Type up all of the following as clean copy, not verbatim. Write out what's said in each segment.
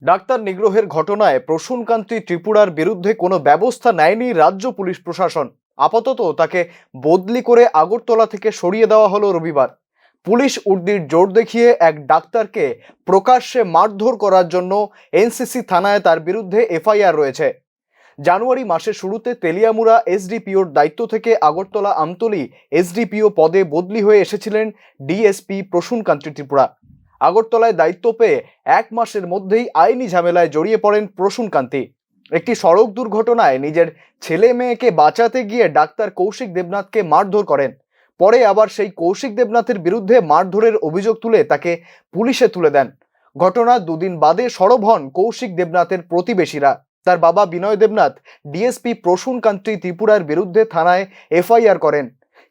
Doctor নিগ্রহের ঘটনায় প্রসূনকান্তি ত্রিপুরার বিরুদ্ধে কোনো ব্যবস্থা নেয়নি রাজ্য পুলিশ প্রশাসন। আপাতত তাকে বদলি করে আগরতলা থেকে সরিয়ে দেওয়া হলো রবিবার। পুলিশ উর্দির জোর দেখিয়ে এক ডাক্তারকে প্রকাশ্যে মারধর করার জন্য এনসিসি থানায় তার বিরুদ্ধে এফআইআর রয়েছে। জানুয়ারি মাসের শুরুতে তেলিয়ামুড়া এসডিপিওর দায়িত্ব থেকে আগরতলা আমতলী এসডিপিও পদে বদলি হয়ে এসেছিলেন ডিএসপি প্রসূনকান্তি ত্রিপুরা। আগরতলায় দায়িত্ব পেয়ে 1 মাসের মধ্যেই আইনি ঝামেলায় জড়িয়ে পড়েন প্রসূনকান্তি। একটি সড়ক দুর্ঘটনায় নিজের ছেলে মেয়েকে বাঁচাতে গিয়ে ডাক্তার কৌশিক দেবনাথকে মারধর করেন। পরে আবার সেই কৌশিক দেবনাথের বিরুদ্ধে মারধরের অভিযোগ তুলে তাকে পুলিশে তুলে দেন। ঘটনার দুদিন বাদে সরব হন কৌশিক দেবনাথের প্রতিবেশীরা। তার বাবা বিনয় দেবনাথ ডিএসপি প্রসূনকান্তি ত্রিপুরার বিরুদ্ধে থানায় এফআইআর করেন,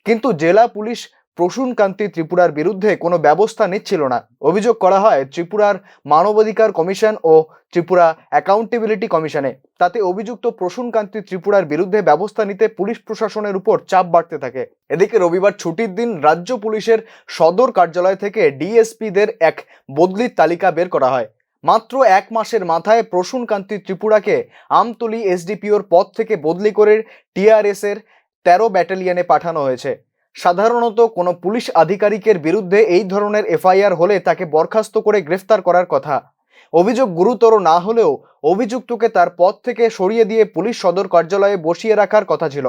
কিন্তু জেলা পুলিশ প্রসূনকান্তি ত্রিপুরার বিরুদ্ধে কোনো ব্যবস্থা নিচ্ছিল না। অভিযোগ করা হয় ত্রিপুরার মানবাধিকার কমিশন ও ত্রিপুরা অ্যাকাউন্টেবিলিটি কমিশনে। তাতে অভিযুক্ত প্রসূনকান্তি ত্রিপুরার বিরুদ্ধে ব্যবস্থা নিতে পুলিশ প্রশাসনের উপর চাপ বাড়তে থাকে। এদিকে রবিবার ছুটির দিন রাজ্য পুলিশের সদর কার্যালয় থেকে ডিএসপিদের এক বদলির তালিকা বের করা হয়। মাত্র 1 মাসের মাথায় প্রসূনকান্তি ত্রিপুরাকে আমতলী এসডিপিওর পদ থেকে বদলি করে টিআরএস এর 13 ব্যাটালিয়নে পাঠানো হয়েছে। সাধারণত কোনো পুলিশ আধিকারিকের বিরুদ্ধে এই ধরনের এফআইআর হলে তাকে বরখাস্ত করে গ্রেফতার করার কথা। অভিযোগ গুরুতর না হলেও অভিযুক্তকে তার পদ থেকে সরিয়ে দিয়ে পুলিশ সদর কার্যালয়ে বসিয়ে রাখার কথা ছিল।